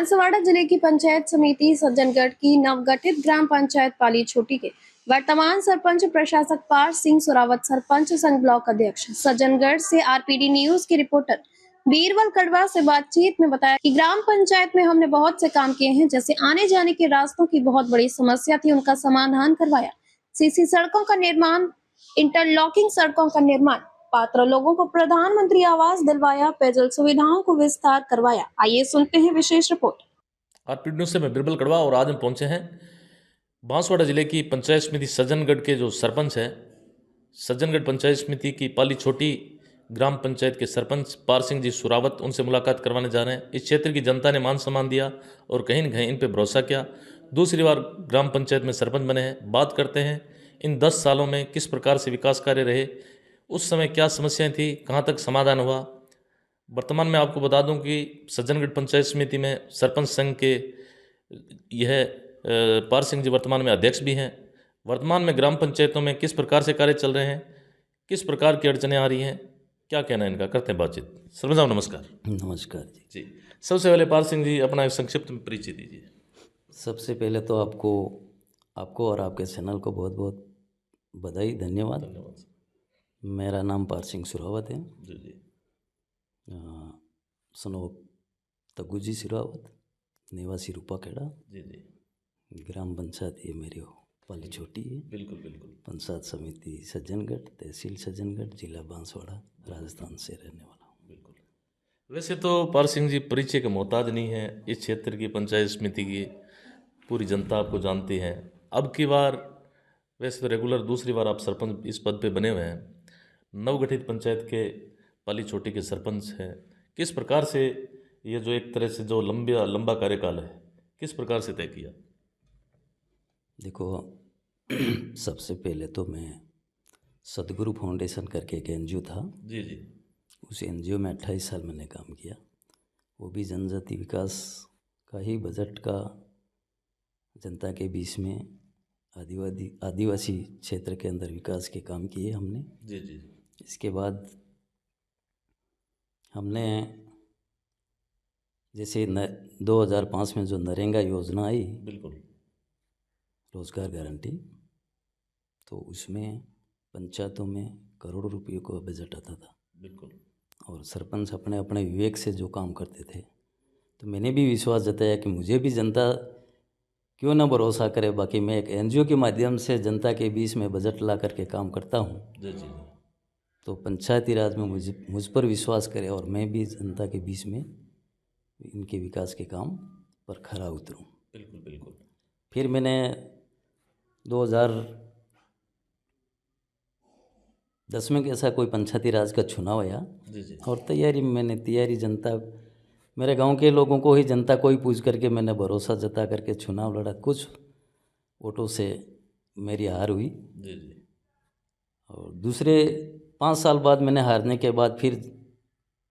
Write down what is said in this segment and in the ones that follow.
बांसवाड़ा जिले की पंचायत समिति सज्जनगढ़ की नवगठित ग्राम पंचायत पाली छोटी के वर्तमान सरपंच प्रशासक पार सिंह सुरावत सरपंच संघ ब्लॉक अध्यक्ष सज्जनगढ़ से आरपीडी न्यूज के रिपोर्टर बीरबल कड़वा से बातचीत में बताया कि ग्राम पंचायत में हमने बहुत से काम किए हैं, जैसे आने जाने के रास्तों की बहुत बड़ी समस्या थी, उनका समाधान करवाया। सीसी सड़कों का निर्माण, इंटरलॉकिंग सड़कों का निर्माण, पात्र लोगों को प्रधानमंत्री आवास दिलवाया, पेयजल सुविधाओं को विस्तार करवाया। आइए सुनते हैं विशेष रिपोर्ट। आरपीडी न्यूज से मैं बिरबल कड़वा और आज हम पहुंचे हैं बांसवाड़ा जिले की पंचायत समिति सज्जनगढ़ के जो सरपंच है, सज्जनगढ़ पंचायत समिति की पाली छोटी ग्राम पंचायत के सरपंच पार सिंह जी सुरावत, उनसे मुलाकात करवाने जा रहे हैं। इस क्षेत्र की जनता ने मान सम्मान दिया और कहीं न कहीं इन पे भरोसा किया। दूसरी बार ग्राम पंचायत में सरपंच बने हैं। बात करते हैं इन 10 सालों में किस प्रकार से विकास कार्य रहे, उस समय क्या समस्याएं थी, कहाँ तक समाधान हुआ। वर्तमान में आपको बता दूं कि सज्जनगढ़ पंचायत समिति में सरपंच संघ के यह पार सिंह जी वर्तमान में अध्यक्ष भी हैं। वर्तमान में ग्राम पंचायतों में किस प्रकार से कार्य चल रहे हैं, किस प्रकार की अड़चनें आ रही हैं, क्या कहना है इनका, करते हैं बातचीत। सरपंच साहब नमस्कार। नमस्कार जी। सबसे पहले पार सिंह जी अपना एक संक्षिप्त में परिचय दीजिए। सबसे पहले तो आपको और आपके चैनल को बहुत बहुत बधाई, धन्यवाद। मेरा नाम पार सिंह सुरावत है जी। सनोप तगुजी सुरावत, निवासी रूपाखेड़ा जी। ग्राम पंचायत ये मेरी पाली छोटी है। बिल्कुल। पंचायत समिति सज्जनगढ़, तहसील सज्जनगढ़, जिला बांसवाड़ा, राजस्थान से रहने वाला हूँ। बिल्कुल। वैसे तो पार सिंह जी परिचय के मोहताज नहीं है। इस क्षेत्र की पंचायत समिति की पूरी जनता आपको जानती है। अब की बार वैसे तो रेगुलर दूसरी बार आप सरपंच इस पद पे बने हुए हैं। नवगठित पंचायत के पाली छोटी के सरपंच हैं। किस प्रकार से ये जो एक तरह से जो लंबा कार्यकाल है, किस प्रकार से तय किया? देखो, सबसे पहले तो मैं सदगुरु फाउंडेशन करके एक एनजीओ था जी। उस एनजीओ में 28 साल मैंने काम किया। वो भी जनजाति विकास का ही बजट का जनता के बीच में आदिवासी क्षेत्र के अंदर विकास के काम किए हमने। जी। इसके बाद हमने जैसे 2005 में जो नरेगा योजना आई, बिल्कुल, रोजगार गारंटी, तो उसमें पंचायतों में करोड़ों रुपयों का बजट आता था। बिल्कुल। और सरपंच अपने अपने विवेक से जो काम करते थे, तो मैंने भी विश्वास जताया कि मुझे भी जनता क्यों ना भरोसा करे। बाकी मैं एक एनजीओ के माध्यम से जनता के बीच में बजट ला करके काम करता हूँ, जी। तो पंचायती राज में मुझ पर विश्वास करे और मैं भी जनता के बीच में इनके विकास के काम पर खरा उतरूँ। बिल्कुल। फिर मैंने 2010 में कैसा कोई पंचायती राज का चुनाव आया। जी। और तैयारी जनता, मेरे गांव के लोगों को ही जनता को ही पूछ करके मैंने भरोसा जता करके चुनाव लड़ा। कुछ वोटों से मेरी हार हुई। जी। और दूसरे 5 साल बाद मैंने हारने के बाद फिर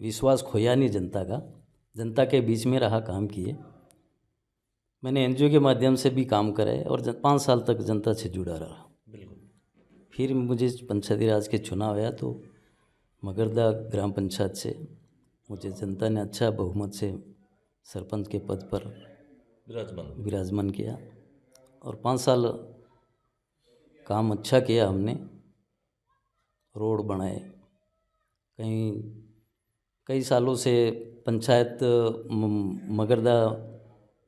विश्वास खोया नहीं जनता का, जनता के बीच में रहा, काम किए। मैंने एनजीओ के माध्यम से भी काम कराए और 5 साल तक जनता से जुड़ा रहा। बिल्कुल। फिर मुझे पंचायती राज के चुनाव आया तो मगरदा ग्राम पंचायत से मुझे जनता ने अच्छा बहुमत से सरपंच के पद पर विराजमान किया और 5 साल काम अच्छा किया हमने। रोड बनाए, कई सालों से पंचायत मगरदा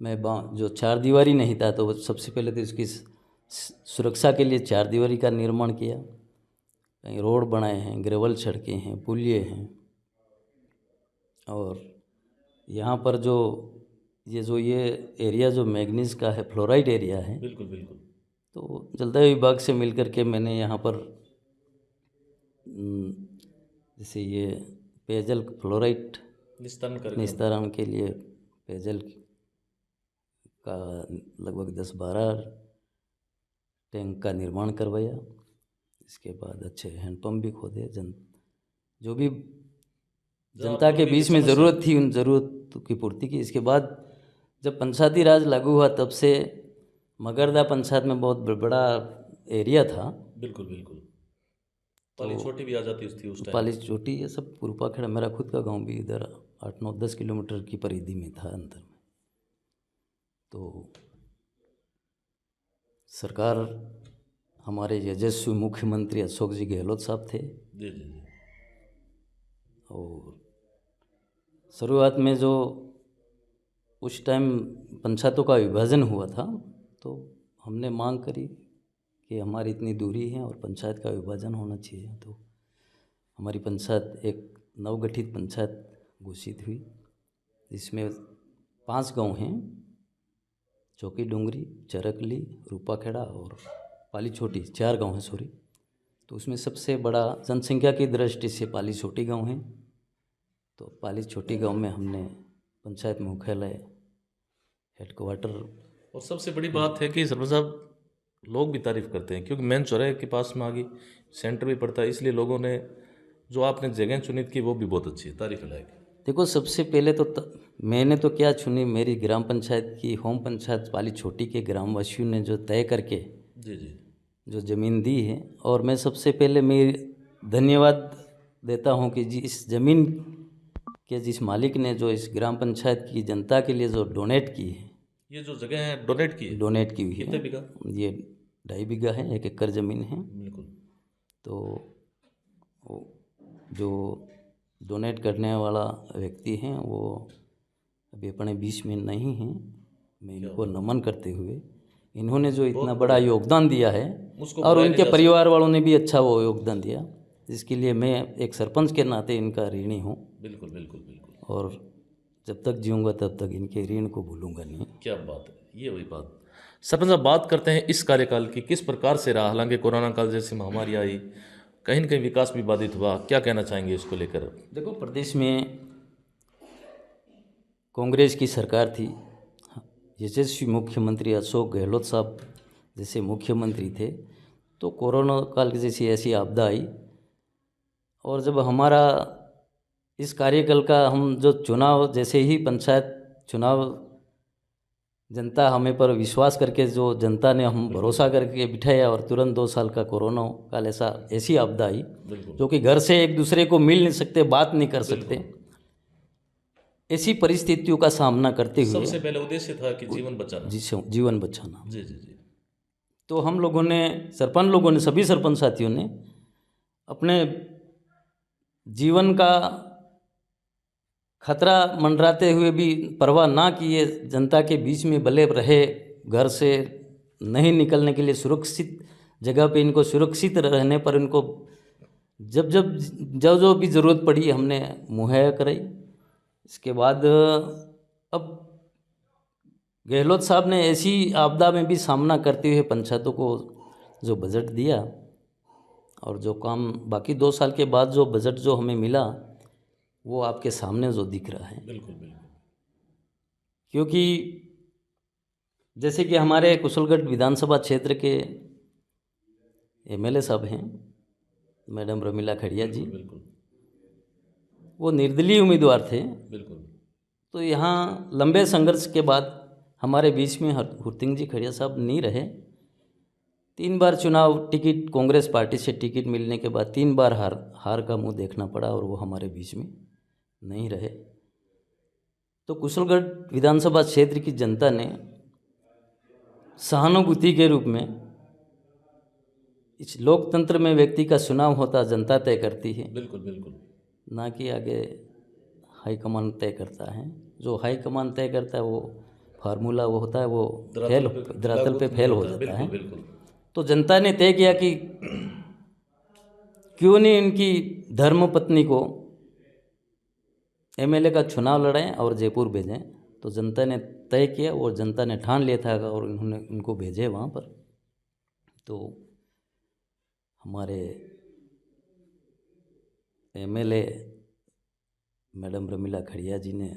में जो 4 दीवारी नहीं था, तो सबसे पहले तो इसकी सुरक्षा के लिए 4 दीवारी का निर्माण किया। कहीं रोड बनाए हैं, ग्रेवल सड़कें हैं, पुलिये हैं। और यहाँ पर ये एरिया जो मैग्नीज का है, फ्लोराइड एरिया है। बिल्कुल। तो जलदाय विभाग से मिलकर के मैंने यहाँ पर जैसे ये पेयजल फ्लोराइड निस्तारण के लिए पेयजल का लगभग 10-12 टैंक का निर्माण करवाया। इसके बाद अच्छे हैंडपम्प भी खोदे, जो भी जनता के बीच में ज़रूरत थी उन ज़रूरत की पूर्ति की। इसके बाद जब पंचायती राज लागू हुआ, तब से मगरदा पंचायत में बहुत बड़ा एरिया था। बिल्कुल। पाली छोटी भी आ जाती थी उस टाइम। पाली छोटी, ये सब रूपाखेड़ा, मेरा खुद का गांव भी इधर 8-9-10 किलोमीटर की परिधि में था अंदर में। तो सरकार, हमारे यशस्वी मुख्यमंत्री अशोक जी गहलोत साहब थे। जी जी जी। और शुरुआत में जो उस टाइम पंचायतों का विभाजन हुआ था, तो हमने मांग करी कि हमारी इतनी दूरी है और पंचायत का विभाजन होना चाहिए। तो हमारी पंचायत एक नवगठित पंचायत घोषित हुई, जिसमें 5 गांव हैं, चौकी डूंगरी, चरकली, रूपाखेड़ा और पाली छोटी, 4 गांव हैं सॉरी। तो उसमें सबसे बड़ा जनसंख्या की दृष्टि से पाली छोटी गांव है। तो पाली छोटी गांव में हमने पंचायत मुख्यालय, हेडक्वार्टर। और सबसे बड़ी बात है कि सरपंच साहब, लोग भी तारीफ करते हैं क्योंकि मेन चौराहे के पास में आगे सेंटर भी पड़ता है, इसलिए लोगों ने जो आपने जगह चुनित की वो भी बहुत अच्छी है, तारीफ लायक। देखो, सबसे पहले तो मैंने तो क्या चुनी, मेरी ग्राम पंचायत की होम पंचायत पाली छोटी के ग्रामवासियों ने जो तय करके जी जी जो ज़मीन दी है, और मैं सबसे पहले मैं धन्यवाद देता हूं कि जी इस ज़मीन के जिस मालिक ने जो इस ग्राम पंचायत की जनता के लिए जो डोनेट की है, ये जो जगह है डोनेट की है, डोनेट की हुई कितने है, बीघा? ये 2.5 बीघा है, 1 एकड़ ज़मीन है। बिल्कुल। तो वो जो डोनेट करने वाला व्यक्ति हैं वो अभी अपने बीच में नहीं हैं। मैं इनको नमन करते हुए, इन्होंने जो इतना बड़ा योगदान दिया है, उसको और बुराया उनके नहीं जा परिवार वालों ने भी अच्छा वो योगदान दिया, जिसके लिए मैं एक सरपंच के नाते इनका ऋणी हूँ। बिल्कुल बिल्कुल बिल्कुल। और जब तक जीऊँगा तब तक इनके ऋण को भूलूंगा नहीं। क्या बात है, ये वही बात। सरपंच साहब, बात करते हैं इस कार्यकाल की, किस प्रकार से रहा? हालांकि कोरोना काल जैसी महामारी आई, कहीं न कहीं विकास भी बाधित हुआ, क्या कहना चाहेंगे इसको लेकर? देखो, प्रदेश में कांग्रेस की सरकार थी, यशस्वी मुख्यमंत्री अशोक गहलोत साहब जैसे मुख्यमंत्री थे, तो कोरोना काल की जैसी ऐसी आपदा आई, और जब हमारा इस कार्यकाल का हम जो चुनाव, जैसे ही पंचायत चुनाव, जनता हमें पर विश्वास करके, जो जनता ने हम भरोसा करके बिठाया, और तुरंत 2 साल का कोरोना काल ऐसी आपदा आई, जो कि घर से एक दूसरे को मिल नहीं सकते, बात नहीं कर सकते, ऐसी परिस्थितियों का सामना करते हुए सबसे पहले उद्देश्य था कि जीवन बचाना। जीवन बचाना। जी जी जी। तो हम लोगों ने, सरपंच लोगों ने, सभी सरपंच साथियों ने अपने जीवन का खतरा मंडराते हुए भी परवाह ना किए, जनता के बीच में भले रहे, घर से नहीं निकलने के लिए सुरक्षित जगह पे इनको सुरक्षित रहने पर इनको जो भी ज़रूरत पड़ी हमने मुहैया कराई। इसके बाद अब गहलोत साहब ने ऐसी आपदा में भी सामना करते हुए पंचायतों को जो बजट दिया, और जो काम बाकी 2 साल के बाद जो बजट जो हमें मिला, वो आपके सामने जो दिख रहा है। बिल्कुल बिल्कुल। क्योंकि जैसे कि हमारे कुशलगढ़ विधानसभा क्षेत्र के एमएलए साहब हैं, मैडम रमीला खड़िया जी, बिल्कुल वो निर्दलीय उम्मीदवार थे। बिल्कुल। तो यहाँ लंबे संघर्ष के बाद हमारे बीच में हुरतिंग जी खड़िया साहब नहीं रहे। 3 बार चुनाव टिकट, कांग्रेस पार्टी से टिकट मिलने के बाद 3 बार हार का मुंह देखना पड़ा, और वो हमारे बीच में नहीं रहे। तो कुशलगढ़ विधानसभा क्षेत्र की जनता ने सहानुभूति के रूप में, इस लोकतंत्र में व्यक्ति का चुनाव होता, जनता तय करती है, बिल्कुल बिल्कुल। ना कि आगे हाईकमान तय करता है। जो हाईकमान तय करता है वो फार्मूला वो होता है, वो धरातल पे फेल हो जाता है। बिल्कुल। तो जनता ने तय किया कि क्यों नहीं इनकी धर्मपत्नी को एमएलए का चुनाव लड़ाएं और जयपुर भेजें। तो जनता ने तय किया, और जनता ने ठान लिया था, और उन्होंने उनको भेजे वहाँ पर। तो हमारे एमएलए मैडम रमीला खड़िया जी ने,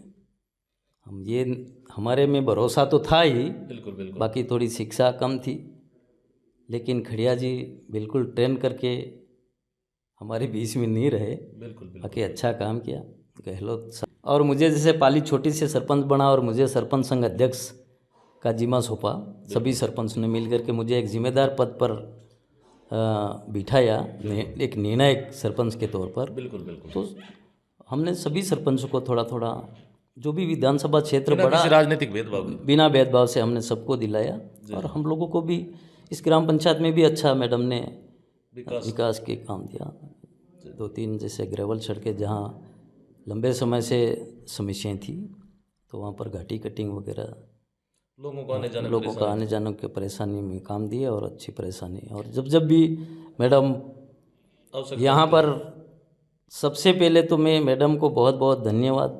हमारे में भरोसा तो था ही, बिल्कुल बिल्कुल। बाकी थोड़ी शिक्षा कम थी, लेकिन खड़िया जी बिल्कुल ट्रेन करके हमारे बीच में नहीं रहे। बिल्कुल बाकी अच्छा काम किया गहलोत साहब। और मुझे जैसे पाली छोटी से सरपंच बना, और मुझे सरपंच संघ अध्यक्ष का जिम्मा सौंपा, सभी सरपंच ने मिलकर के मुझे एक जिम्मेदार पद पर बिठाया, एक निर्णायक सरपंच के तौर पर। बिल्कुल बिल्कुल। तो हमने सभी सरपंचों को थोड़ा थोड़ा जो भी विधानसभा क्षेत्र बिना बड़ा किसी राजनीतिक भेदभाव के। बिना भेदभाव से हमने सबको दिलाया और हम लोगों को भी इस ग्राम पंचायत में भी अच्छा मैडम ने विकास के काम दिया। 2-3 जैसे ग्रेवल सड़कें जहाँ लंबे समय से समस्याएं थी तो वहाँ पर घाटी कटिंग वगैरह लोगों को आने जाने के परेशानी में काम दिए और अच्छी परेशानी। और जब भी मैडम यहाँ पर, सबसे पहले तो मैं मैडम को बहुत बहुत धन्यवाद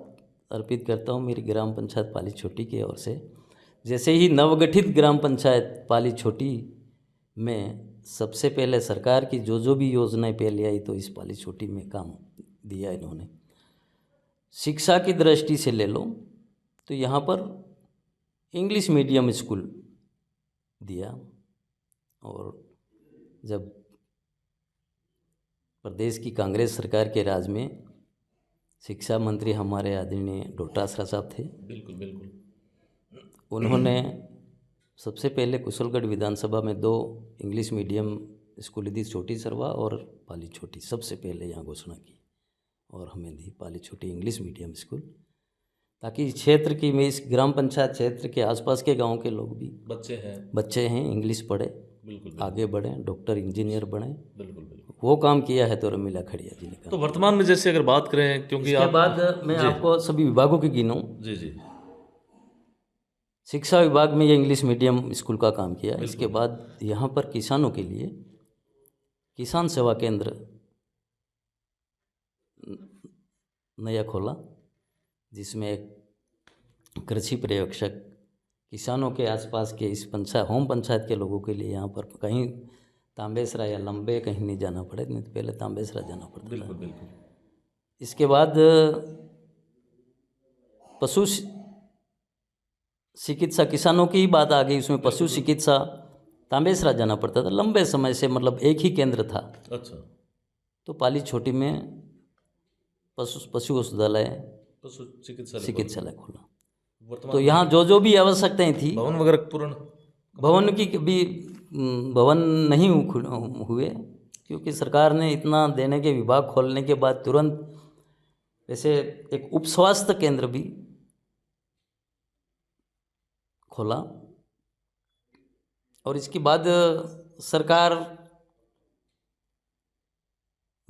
अर्पित करता हूँ मेरी ग्राम पंचायत पाली छोटी की ओर से। जैसे ही नवगठित ग्राम पंचायत पाली छोटी में सबसे पहले सरकार की जो भी योजनाएं पहले आई तो इस पाली छोटी में काम दिया इन्होंने। शिक्षा की दृष्टि से ले लो तो यहाँ पर इंग्लिश मीडियम स्कूल दिया। और जब प्रदेश की कांग्रेस सरकार के राज में शिक्षा मंत्री हमारे आदरणीय डोटासरा साहब थे, बिल्कुल उन्होंने सबसे पहले कुशलगढ़ विधानसभा में 2 इंग्लिश मीडियम स्कूल दी, छोटी सरवा और पाली छोटी। सबसे पहले यहाँ घोषणा की और हमें दी पाली छोटी इंग्लिश मीडियम स्कूल, ताकि इस क्षेत्र की, मैं इस ग्राम पंचायत क्षेत्र के आसपास के गांव के लोग भी बच्चे हैं इंग्लिश पढ़े, आगे बढ़े, डॉक्टर इंजीनियर बने। बिल्कुल वो काम किया है तो रमीला खड़िया जी ने। तो वर्तमान में जैसे अगर बात करें, क्योंकि इसके बाद मैं आपको सभी विभागों की गिनूं। जी शिक्षा विभाग में ये इंग्लिश मीडियम स्कूल का काम किया। इसके बाद यहाँ पर किसानों के लिए किसान सेवा केंद्र नया खोला, जिसमें एक कृषि पर्यवेक्षक किसानों के आसपास के इस होम पंचायत के लोगों के लिए यहाँ पर कहीं तांबेसरा या लंबे कहीं नहीं जाना पड़े, नहीं तो पहले तांबेसरा जाना पड़ता था। बिल्कुल। इसके बाद पशु चिकित्सा, किसानों की ही बात आ गई, उसमें पशु चिकित्सा तांबेसरा जाना पड़ता था लंबे समय से, मतलब एक ही केंद्र था। अच्छा। तो पाली छोटी में पशु औषधालय, पशु चिकित्सालय खोला। तो यहाँ जो भी आवश्यकताएं थी, भवन वगैरह पूर्ण, भवन की भी भवन नहीं हुए, क्योंकि सरकार ने इतना देने के विभाग खोलने के बाद तुरंत वैसे एक उप स्वास्थ्य केंद्र भी खोला। और इसके बाद सरकार,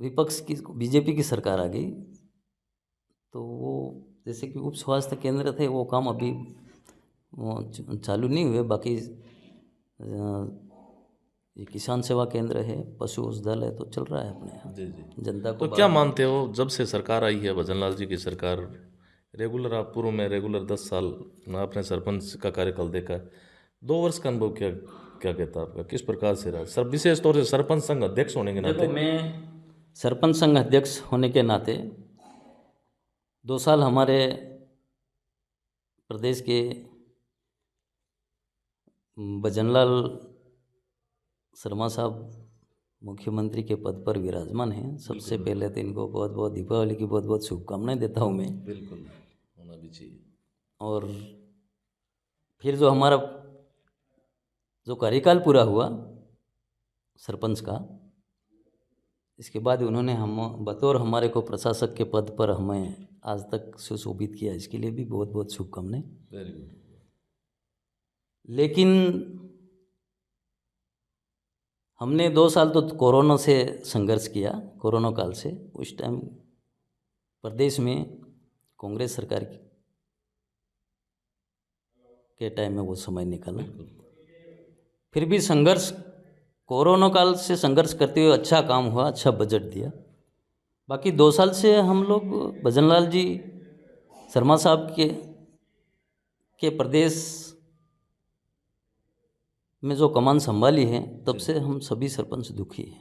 विपक्ष की बीजेपी की सरकार आ गई, तो वो जैसे कि उप स्वास्थ्य केंद्र थे वो काम अभी चालू नहीं हुए। बाकी ये किसान सेवा केंद्र है, पशु औषधालय तो चल रहा है अपने यहाँ। जी जनता को। तो क्या मानते हो, जब से सरकार आई है भजनलाल जी की सरकार, रेगुलर, आप पूर्व में रेगुलर 10 साल ना आपने सरपंच का कार्यकाल देखा, 2 वर्ष का अनुभव क्या कहता है आपका, किस प्रकार से रहा, सर विशेष तौर से सरपंच संघ अध्यक्ष होने के नाते? देखो, मैं सरपंच संघ अध्यक्ष होने के नाते 2 साल हमारे प्रदेश के भजनलाल शर्मा साहब मुख्यमंत्री के पद पर विराजमान हैं। सबसे पहले तो इनको बहुत बहुत दीपावली की बहुत बहुत शुभकामनाएं देता हूं मैं। बिल्कुल, होना भी चाहिए। और फिर जो हमारा जो कार्यकाल पूरा हुआ सरपंच का, इसके बाद उन्होंने हम बतौर हमारे को प्रशासक के पद पर हमें आज तक सुशोभित किया, इसके लिए भी बहुत बहुत शुभकामनाएं। Very good. लेकिन हमने 2 साल तो कोरोना से संघर्ष किया, कोरोना काल से। उस टाइम प्रदेश में कांग्रेस सरकार के टाइम में वो समय निकला। फिर भी संघर्ष, कोरोना काल से संघर्ष करते हुए अच्छा काम हुआ, अच्छा बजट दिया। बाकी 2 साल से हम लोग भजनलाल जी शर्मा साहब के प्रदेश में जो कमान संभाली है, तब से हम सभी सरपंच दुखी हैं।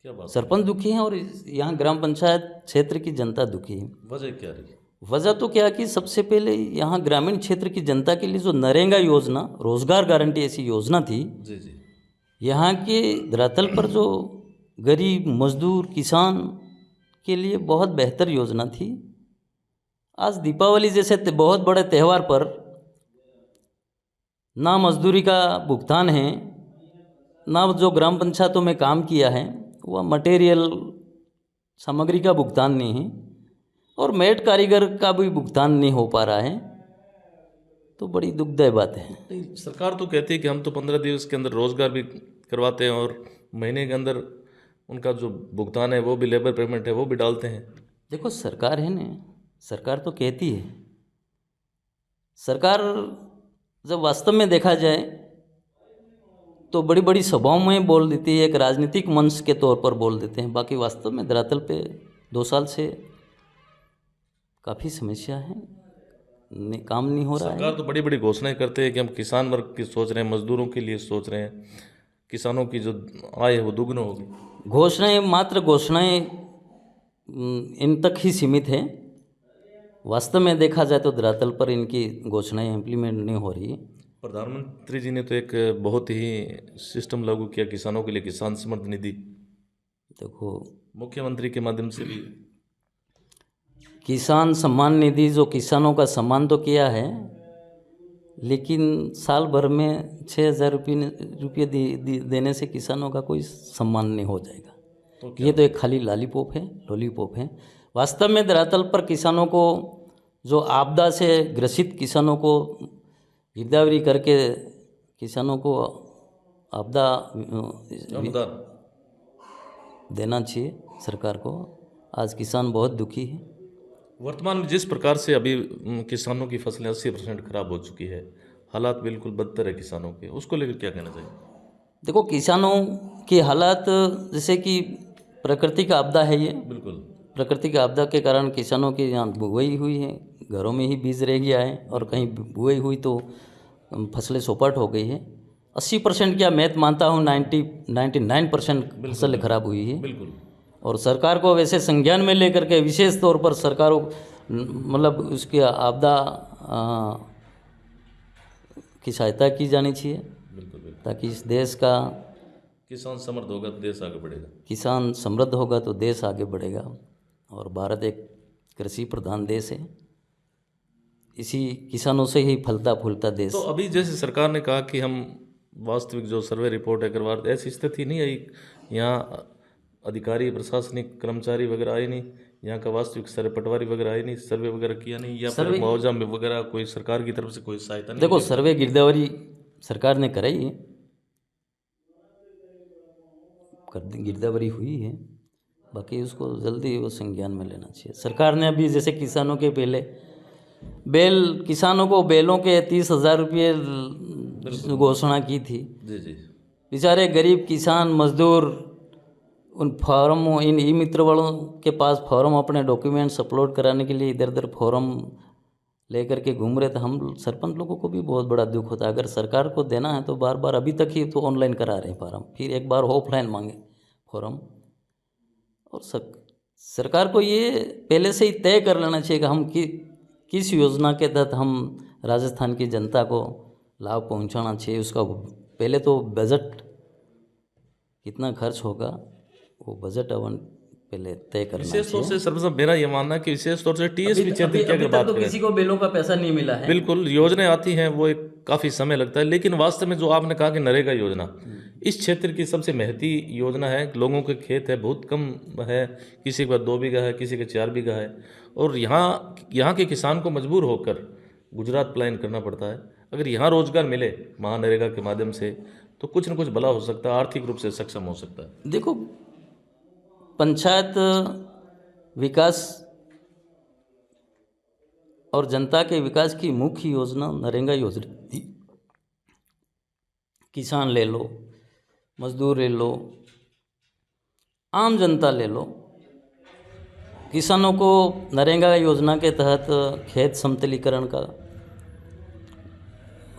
क्या बात? सरपंच दुखी हैं और यहाँ ग्राम पंचायत क्षेत्र की जनता दुखी है। वजह क्या रही? वजह तो क्या कि सबसे पहले यहाँ ग्रामीण क्षेत्र की जनता के लिए जो नरेगा योजना, रोजगार गारंटी ऐसी योजना थी, जी, यहाँ के धरातल पर जो गरीब मजदूर किसान के लिए बहुत बेहतर योजना थी। आज दीपावली जैसे बहुत बड़े त्यौहार पर ना मजदूरी का भुगतान है, ना जो ग्राम पंचायतों में काम किया है वह मटेरियल सामग्री का भुगतान नहीं है। और मेट कारीगर का भी भुगतान नहीं हो पा रहा है, तो बड़ी दुखदायी बात है। नहीं, सरकार तो कहती है कि हम तो 15 दिवस के अंदर रोजगार भी करवाते हैं और महीने के अंदर उनका जो भुगतान है वो भी लेबर पेमेंट है वो भी डालते हैं। देखो सरकार है ना, सरकार तो कहती है, सरकार जब वास्तव में देखा जाए तो बड़ी बड़ी सभाओं में बोल देती है, एक राजनीतिक मंच के तौर पर बोल देते हैं, बाकी वास्तव में धरातल पे 2 साल से काफ़ी समस्या है, काम नहीं हो रहा है। सरकार तो बड़ी बड़ी घोषणाएं करते हैं कि हम किसान वर्ग की सोच रहे हैं, मजदूरों के लिए सोच रहे हैं, किसानों की जो आय है वो दुगना होगी। घोषणाएं मात्र घोषणाएं इन तक ही सीमित है, वास्तव में देखा जाए तो धरातल पर इनकी घोषणाएं इम्प्लीमेंट नहीं हो रही है। प्रधानमंत्री जी ने तो एक बहुत ही सिस्टम लागू किया किसानों के लिए, किसान समृद्धि निधि। देखो मुख्यमंत्री के माध्यम से भी किसान सम्मान निधि, जो किसानों का सम्मान तो किया है, लेकिन साल भर में 6,000 रुपये देने से किसानों का कोई सम्मान नहीं हो जाएगा। तो ये तो एक खाली लॉलीपॉप है। वास्तव में धरातल पर किसानों को, जो आपदा से ग्रसित किसानों को गिरदावरी करके किसानों को आपदा देना चाहिए सरकार को। आज किसान बहुत दुखी है। वर्तमान में जिस प्रकार से अभी किसानों की फसलें 80% खराब हो चुकी है, हालात बिल्कुल बदतर है किसानों के, उसको लेकर क्या कहना चाहिए? देखो किसानों की हालात, जैसे कि प्राकृतिक आपदा है ये, बिल्कुल प्राकृतिक आपदा के कारण किसानों की यहाँ बुआई हुई है, घरों में ही बीज रह गया है, और कहीं बुआई हुई तो फसलें चौपट हो गई है। 80% क्या, मैं मानता हूँ 99% फसल खराब हुई है। बिल्कुल। और सरकार को वैसे संज्ञान में लेकर के विशेष तौर पर सरकारों मतलब उसकी आपदा की सहायता की जानी चाहिए, बिल्कुल। ताकि इस देश का किसान समृद्ध होगा तो देश आगे बढ़ेगा। किसान समृद्ध होगा तो देश आगे बढ़ेगा। और भारत एक कृषि प्रधान देश है, इसी किसानों से ही फलता फूलता देश। तो अभी जैसे सरकार ने कहा कि हम वास्तविक जो सर्वे रिपोर्ट है करवा, ऐसी स्थिति नहीं आई, यहाँ अधिकारी प्रशासनिक कर्मचारी वगैरह आए नहीं, यहाँ का वास्तविक सर्वे पटवारी वगैरह आए नहीं, सर्वे वगैरह किया नहीं, या फिर मुआवजा में वगैरह कोई सरकार की तरफ से कोई सहायता नहीं? देखो सर्वे गिरदावरी सरकार ने कराई है, गिरदावरी हुई है, बाकी उसको जल्दी वो संज्ञान में लेना चाहिए। सरकार ने अभी जैसे किसानों के पहले किसानों को बैलों के 30,000 रुपये घोषणा की थी। जी जी। बेचारे गरीब किसान मजदूर उन फॉर्म, इन ई मित्र वालों के पास फॉर्म, अपने डॉक्यूमेंट्स अपलोड कराने के लिए इधर उधर फॉर्म लेकर के घूम रहे थे। हम सरपंच लोगों को भी बहुत बड़ा दुख होता है। अगर सरकार को देना है तो बार बार, अभी तक ही तो ऑनलाइन करा रहे हैं फॉर्म, फिर एक बार ऑफलाइन मांगे फॉर्म। और सरकार को ये पहले से ही तय कर लेना चाहिए कि हम किस योजना के तहत हम राजस्थान की जनता को लाभ पहुंचाना चाहिए। उसका पहले तो बजट कितना खर्च होगा, वो बजट पहले तय करना चाहिए। विशेष तौर से सर्वप्रथम मेरा ये मानना है कि विशेष तौर से टीएसपी क्षेत्र की अगर बात तो करें, किसी को बिलों का पैसा नहीं मिला है। बिल्कुल, योजनाएं आती हैं वो एक काफ़ी समय लगता है, लेकिन वास्तव में जो आपने कहा कि नरेगा योजना इस क्षेत्र की सबसे महती योजना है। लोगों के खेत है बहुत कम है, किसी के पास 2 बीघा है, किसी के 4 बीघा है, और यहाँ के किसान को मजबूर होकर गुजरात पलायन करना पड़ता है। अगर यहाँ रोजगार मिले महानरेगा के माध्यम से तो कुछ न कुछ भला हो सकता है, आर्थिक रूप से सक्षम हो सकता है। देखो पंचायत विकास और जनता के विकास की मुख्य योजना नरेगा योजना थी। किसान ले लो, मजदूर ले लो, आम जनता ले लो, किसानों को नरेगा योजना के तहत खेत समतलीकरण का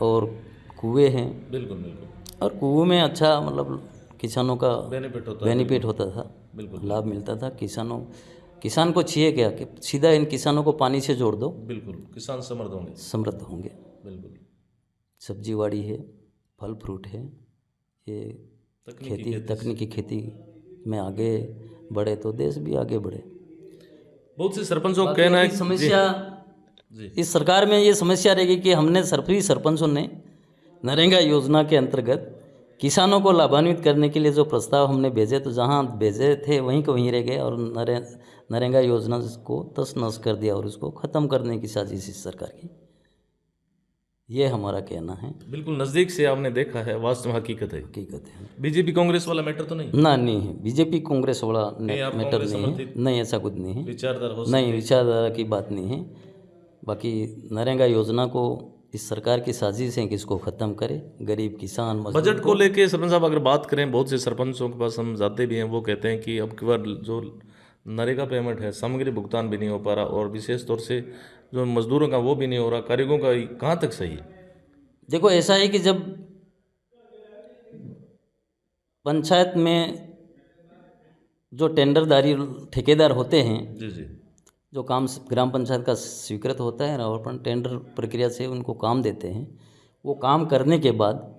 और कुएं हैं। बिल्कुल बिल्कुल। और कुएं में अच्छा मतलब किसानों का बेनिफिट होता था, बिल्कुल लाभ मिलता था। किसान को चाहिए क्या कि सीधा इन किसानों को पानी से जोड़ दो, बिल्कुल किसान समृद्ध होंगे। बिल्कुल। सब्जीवाड़ी है, फल फ्रूट है, ये तकनीकी खेती में आगे बढ़े तो देश भी आगे बढ़े। बहुत से सरपंचों का कहना है समस्या इस सरकार में ये समस्या रहेगी कि हमने सरपंचों ने नरेगा योजना के अंतर्गत किसानों को लाभान्वित करने के लिए जो प्रस्ताव हमने भेजे, तो जहाँ भेजे थे वहीं के वहीं रह गए और नरेगा योजना को तस नस कर दिया और उसको ख़त्म करने की साजिश इस सरकार की, ये हमारा कहना है। बिल्कुल नज़दीक से आपने देखा है, वास्तव में हकीकत है। हकीकत है। बीजेपी कांग्रेस वाला मैटर तो नहीं ना, नहीं है, बीजेपी कांग्रेस वाला मैटर कांग्रेस नहीं है, समर्थित नहीं ऐसा कुछ नहीं है, विचारधारा हो नहीं विचारधारा की बात नहीं है। बाकी नरेगा योजना को इस सरकार की साजिश है कि इसको ख़त्म करे, गरीब किसान मजदूर बजट को लेके सरपंच साहब अगर बात करें, बहुत से सरपंचों के पास हम जाते भी हैं, वो कहते हैं कि अब की बार जो नरेगा पेमेंट है, सामग्री भुगतान भी नहीं हो पा रहा, और विशेष तौर से जो मजदूरों का वो भी नहीं हो रहा, कारीगरों का कहाँ तक सही है? देखो ऐसा है कि जब पंचायत में जो टेंडरदारी ठेकेदार होते हैं, जी जी, जो काम ग्राम पंचायत का स्वीकृत होता है और अपन टेंडर प्रक्रिया से उनको काम देते हैं, वो काम करने के बाद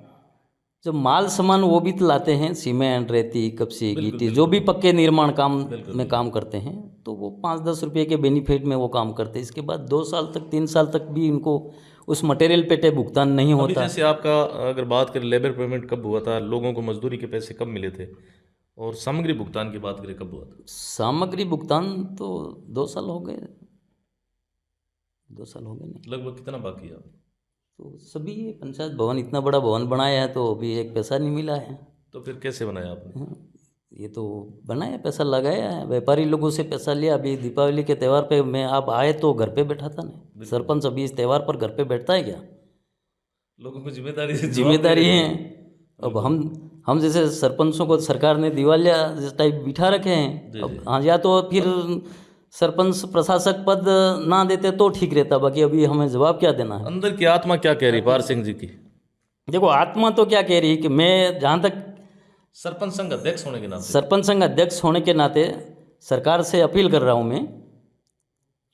जब माल सामान वो भी तो लाते हैं, सीमेंट, रेती, कपसी, गिट्टी, जो भी पक्के निर्माण काम में काम करते हैं, तो वो 5-10 रुपये के बेनिफिट में वो काम करते हैं। इसके बाद 2 साल तक 3 साल तक भी इनको उस मटेरियल पे भुगतान नहीं अभी होता। जैसे आपका अगर बात करें लेबर पेमेंट कब हुआ था, लोगों को मजदूरी के पैसे कब मिले थे, और सामग्री भुगतान की बात करें कब हुआ था? सामग्री भुगतान तो 2 साल हो गए, 2 साल हो गए नहीं, लगभग कितना बाकी है? तो सभी ये पंचायत भवन, इतना बड़ा भवन बनाया है तो अभी एक पैसा नहीं मिला है। तो फिर कैसे बनाया आपने? हाँ, ये तो बनाया, पैसा लगाया है, व्यापारी लोगों से पैसा लिया। अभी दीपावली के त्यौहार पे मैं आप आए तो घर पे बैठा था ना, सरपंच अभी इस त्यौहार पर घर पे बैठता है क्या? लोगों को जिम्मेदारी जिम्मेदारी है। अब हम जैसे सरपंचों को सरकार ने दिवालिया जिस टाइप बिठा रखे हैं। अब हाँ, या तो फिर सरपंच प्रशासक पद ना देते तो ठीक रहता, बाकी अभी हमें जवाब क्या देना है? अंदर की आत्मा क्या कह रही पार सिंह जी की? देखो आत्मा तो क्या कह रही है कि मैं जहाँ तक सरपंच संघ अध्यक्ष होने के नाते, सरपंच संघ अध्यक्ष होने के नाते सरकार से अपील कर रहा हूँ मैं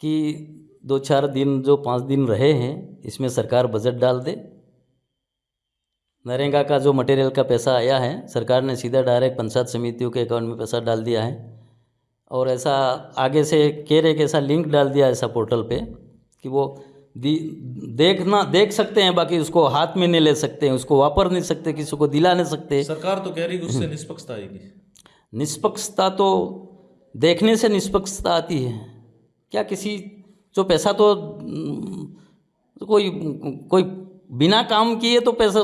कि 2-4 दिन, जो 5 दिन रहे हैं, इसमें सरकार बजट डाल दे। नरेगा का जो मटेरियल का पैसा आया है, सरकार ने सीधा डायरेक्ट पंचायत समितियों के अकाउंट में पैसा डाल दिया है, और ऐसा आगे से कह रहे कि ऐसा लिंक डाल दिया ऐसा पोर्टल पे कि वो देख सकते हैं, बाकी उसको हाथ में नहीं ले सकते हैं, उसको वापर नहीं सकते, किसी को दिला नहीं सकते। सरकार तो कह रही है उससे निष्पक्षता आएगी। निष्पक्षता तो देखने से निष्पक्षता आती है क्या? किसी जो पैसा तो कोई बिना काम किए तो पैसा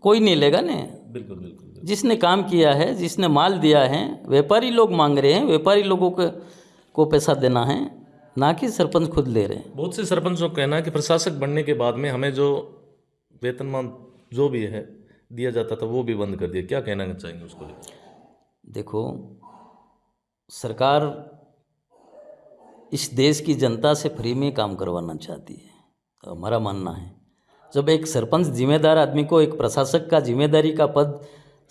कोई नहीं लेगा ना। बिल्कुल बिल्कुल। जिसने काम किया है, जिसने माल दिया है, व्यापारी लोग मांग रहे हैं, व्यापारी लोगों को पैसा देना है, ना कि सरपंच खुद ले रहे हैं। बहुत से सरपंचों का कहना है कि प्रशासक बनने के बाद में हमें जो वेतनमान जो भी है दिया जाता था वो भी बंद कर दिया, क्या कहना चाहेंगे उसको लेकर? देखो, सरकार इस देश की जनता से फ्री में काम करवाना चाहती है, तो हमारा मानना है जब एक सरपंच जिम्मेदार आदमी को एक प्रशासक का जिम्मेदारी का पद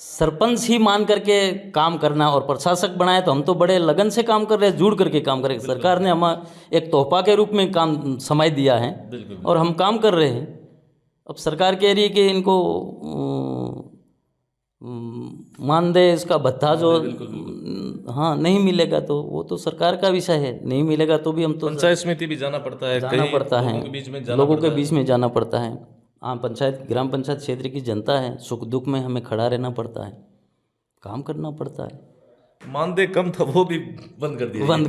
सरपंच ही मान करके काम करना और प्रशासक बनाया, तो हम तो बड़े लगन से काम कर रहे हैं, जुड़ करके काम कर रहे हैं। सरकार ने हमें एक तोहफा के रूप में काम समय दिया है और हम काम कर रहे हैं। अब सरकार कह रही है कि इनको मानदेय, इसका भत्ता जो हाँ नहीं मिलेगा, तो वो तो सरकार का विषय है, नहीं मिलेगा तो भी हम तो पंचायत समिति भी जाना पड़ता है, जाना पड़ता है, लोगों के बीच में जाना पड़ता है। हाँ, पंचायत ग्राम पंचायत क्षेत्र की जनता है, सुख दुख में हमें खड़ा रहना पड़ता है, काम करना पड़ता है। मानदेय कम था वो भी बंद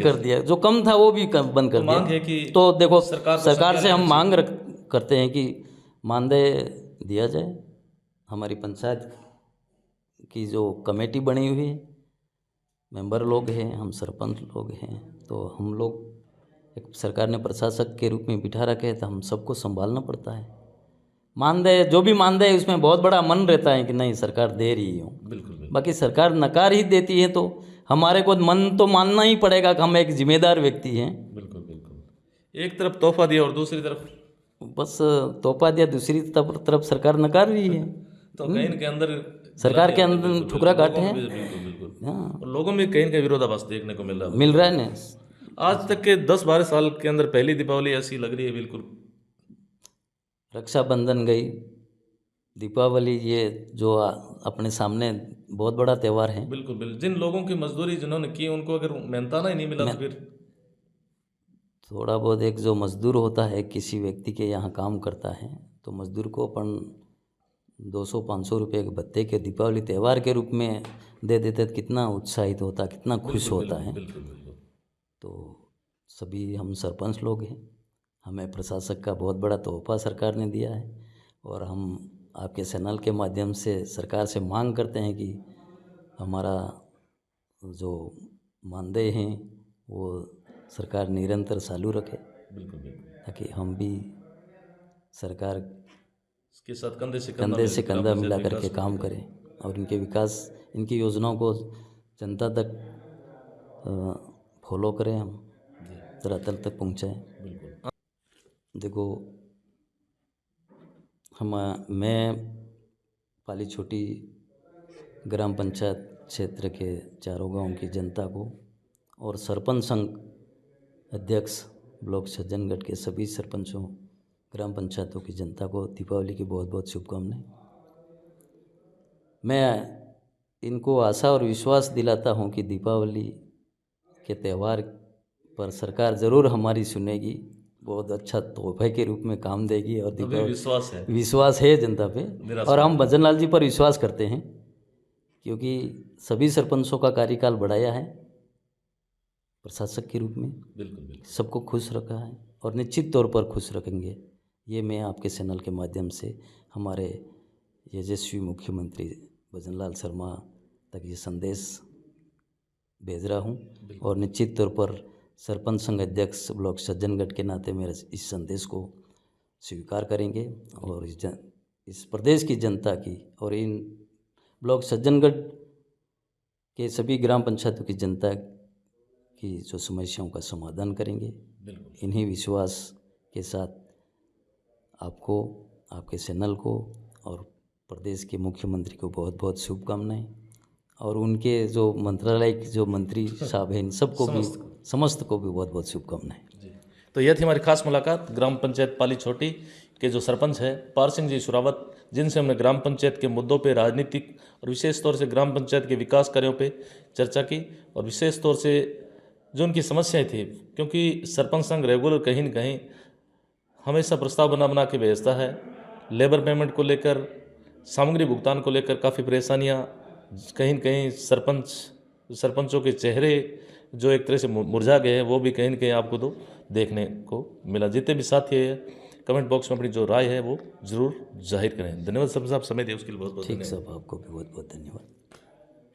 कर दिया, जो कम था वो भी बंद कर दिया। मांग है कि तो देखो सरकार से हम मांग करते हैं कि मानदेय दिया जाए। हमारी पंचायत की जो कमेटी बनी हुई है, मेंबर लोग हैं, हम सरपंच लोग हैं, तो हम लोग एक सरकार ने प्रशासक के रूप में बिठा रखे हैं, तो हम सबको संभालना पड़ता है। मानदेय जो भी मानदेय है उसमें बहुत बड़ा मन रहता है कि नहीं सरकार दे रही हो, बिल्कुल। बाकी सरकार नकार ही देती है, तो हमारे को मन तो मानना ही पड़ेगा कि हम एक जिम्मेदार व्यक्ति हैं। बिल्कुल बिल्कुल। एक तरफ तोहफा दिया और दूसरी तरफ बस तोहफा दिया, दूसरी तरफ सरकार नकार रही है, तो कहीं के अंदर सरकार के अंदर ठुकरा काटे हैं। बिल्कुल। हाँ, और लोगों में कहीं का विरोधाभास देखने को मिल रहा है ना। आज तक के 10-12 साल के अंदर पहली दीपावली ऐसी लग रही है। बिल्कुल, रक्षाबंधन गई, दीपावली, ये जो अपने सामने बहुत बड़ा त्यौहार है। बिल्कुल। जिन लोगों की मजदूरी जिन्होंने की, उनको अगर मेहनताना ही नहीं मिला तो फिर थोड़ा बहुत एक जो मजदूर होता है, किसी व्यक्ति के यहाँ काम करता है, तो मजदूर को अपन 200-500 रुपये के भत्ते के दीपावली त्यौहार के रूप में दे देते तो कितना उत्साहित होता, कितना खुश होता है। बिल्कुल बिल्कुल। तो सभी हम सरपंच लोग हैं, हमें प्रशासक का बहुत बड़ा तोहफा सरकार ने दिया है और हम आपके चैनल के माध्यम से सरकार से मांग करते हैं कि हमारा जो मानदेय हैं वो सरकार निरंतर चालू रखे, बिल्कुल बिल्कुल। ताकि हम भी सरकार इसके साथ कंधे से कंधे से कंधा मिला विकास करके में काम करें और इनके विकास, इनकी योजनाओं को जनता तक फॉलो करें, हम धरातल तक पहुँचाएँ। बिल्कुल। देखो, मैं पाली छोटी ग्राम पंचायत क्षेत्र के चारों गांव की जनता को और सरपंच संघ अध्यक्ष ब्लॉक सज्जनगढ़ के सभी सरपंचों, ग्राम पंचायतों की जनता को दीपावली की बहुत बहुत शुभकामनाएं। मैं इनको आशा और विश्वास दिलाता हूं कि दीपावली के त्यौहार पर सरकार ज़रूर हमारी सुनेगी, बहुत अच्छा तोहफे के रूप में काम देगी और अभी विश्वास है जनता पे। और हम भजन लाल जी पर विश्वास करते हैं क्योंकि सभी सरपंचों का कार्यकाल बढ़ाया है प्रशासक के रूप में, बिल्कुल सबको खुश रखा है और निश्चित तौर पर खुश रखेंगे। ये मैं आपके चैनल के माध्यम से हमारे यशस्वी मुख्यमंत्री भजन लाल शर्मा तक ये संदेश भेज रहा हूँ और निश्चित तौर पर सरपंच संघ अध्यक्ष ब्लॉक सज्जनगढ़ के नाते मेरे इस संदेश को स्वीकार करेंगे और इस प्रदेश की जनता की और इन ब्लॉक सज्जनगढ़ के सभी ग्राम पंचायतों की जनता की जो समस्याओं का समाधान करेंगे। इन्हीं विश्वास के साथ आपको, आपके चैनल को और प्रदेश के मुख्यमंत्री को बहुत बहुत शुभकामनाएं और उनके जो मंत्रालय के जो मंत्री साहब हैं इन सबको भी, समस्त को भी बहुत बहुत शुभकामनाएं। तो यह थी हमारी खास मुलाकात ग्राम पंचायत पाली छोटी के जो सरपंच है पार सिंह जी सुरावत, जिनसे हमने ग्राम पंचायत के मुद्दों पे, राजनीतिक और विशेष तौर से ग्राम पंचायत के विकास कार्यों पे चर्चा की और विशेष तौर से जो उनकी समस्याएं थी, क्योंकि सरपंच संघ रेगुलर कहीं न कहीं हमेशा प्रस्ताव बना के भेजता है। लेबर पेमेंट को लेकर, सामग्री भुगतान को लेकर काफ़ी परेशानियाँ, कहीं न कहीं सरपंचों के चेहरे जो एक तरह से मुरझा गए हैं वो भी कहीं न कहीं आपको तो देखने को मिला। जितने भी साथी है कमेंट बॉक्स में अपनी जो राय है वो ज़रूर जाहिर करें। धन्यवाद सब, समय दिए उसके लिए बहुत बहुत ठीक, सब आपको भी बहुत बहुत धन्यवाद।